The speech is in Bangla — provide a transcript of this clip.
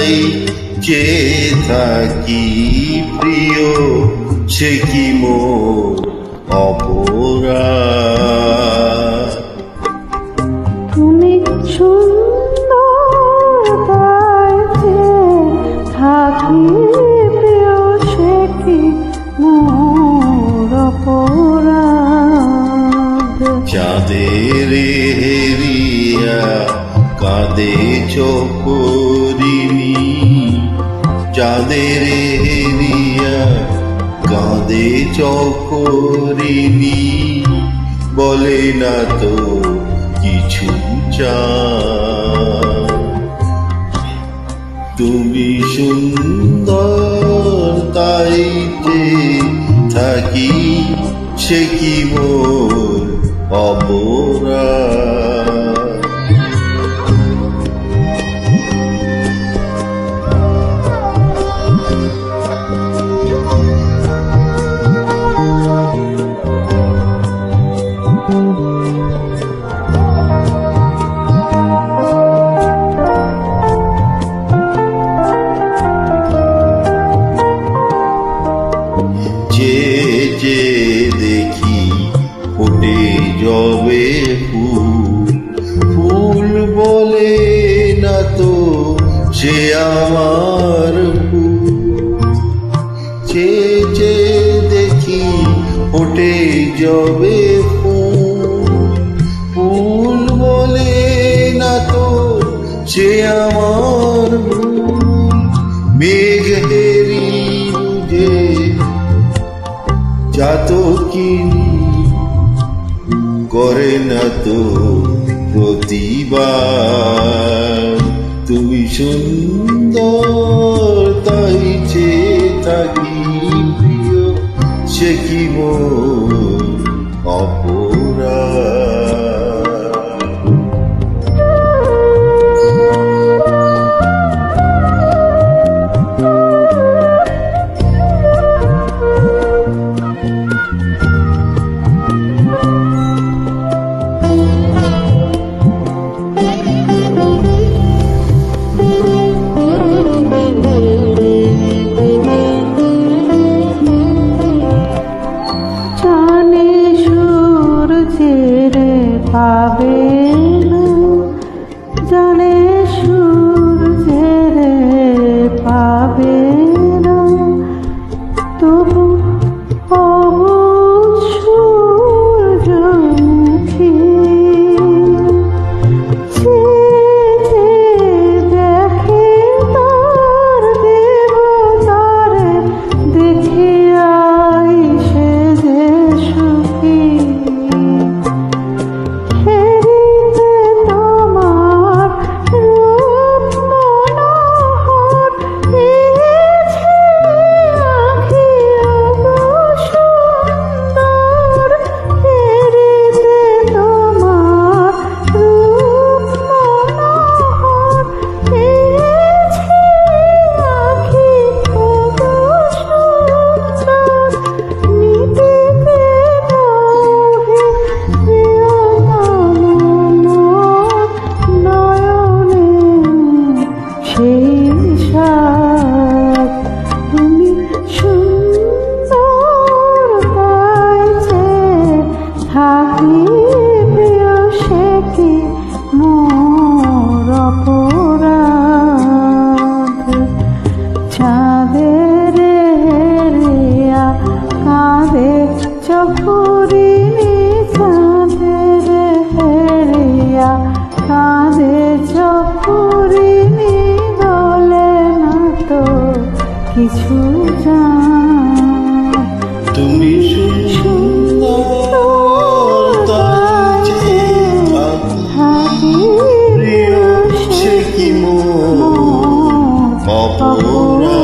তাই যে থাকি প্রিয় সে কি মোর অপরাধ। তুমি সুন্দর তাই যে থাকি প্রিয় সে কি মোর অপরাধ। চাঁদের হেরিয়া কাঁদে চকরিনি, চাঁদের হেরিয়া কাঁদে চকরিনি, বলে না তো কিছু চায়। তুমি সুন্দর তাই যে থাকি সে কি মোর অপরাধ। যে দেখি ফোটে জবে ফুল, ফুল বলে না তো সে আমার ফুল। যে দেখি ফোটে জবে ফুল, ফুল বলে না তো সে আমার ফুল। মেঘেরি বুঝে চাতকিনি করে না তো প্রতিবাদ। তুমি সুন্দর তাই যে থাকি প্রিয় সে কি মোর অপরাধ। পাবে না জানে সূর্যের পাবে না, তবু অবুঝ সূর্যমুখী দেখে তার দেবতারে দেখিয়াই সে যে সুখী। তুমি সুন্দর তাই যে থাকি প্রিয় সে কি মোর অপরাধ। চাঁদের হেরিয়া কাঁদে চকরিনি, চাঁদের হেরিয়া কাঁদে চকরিনি, বলে না তো কিছু জান। তুমি সুন্দর তাই যে থাকি প্রিয় সে কি মোর অপরাধ।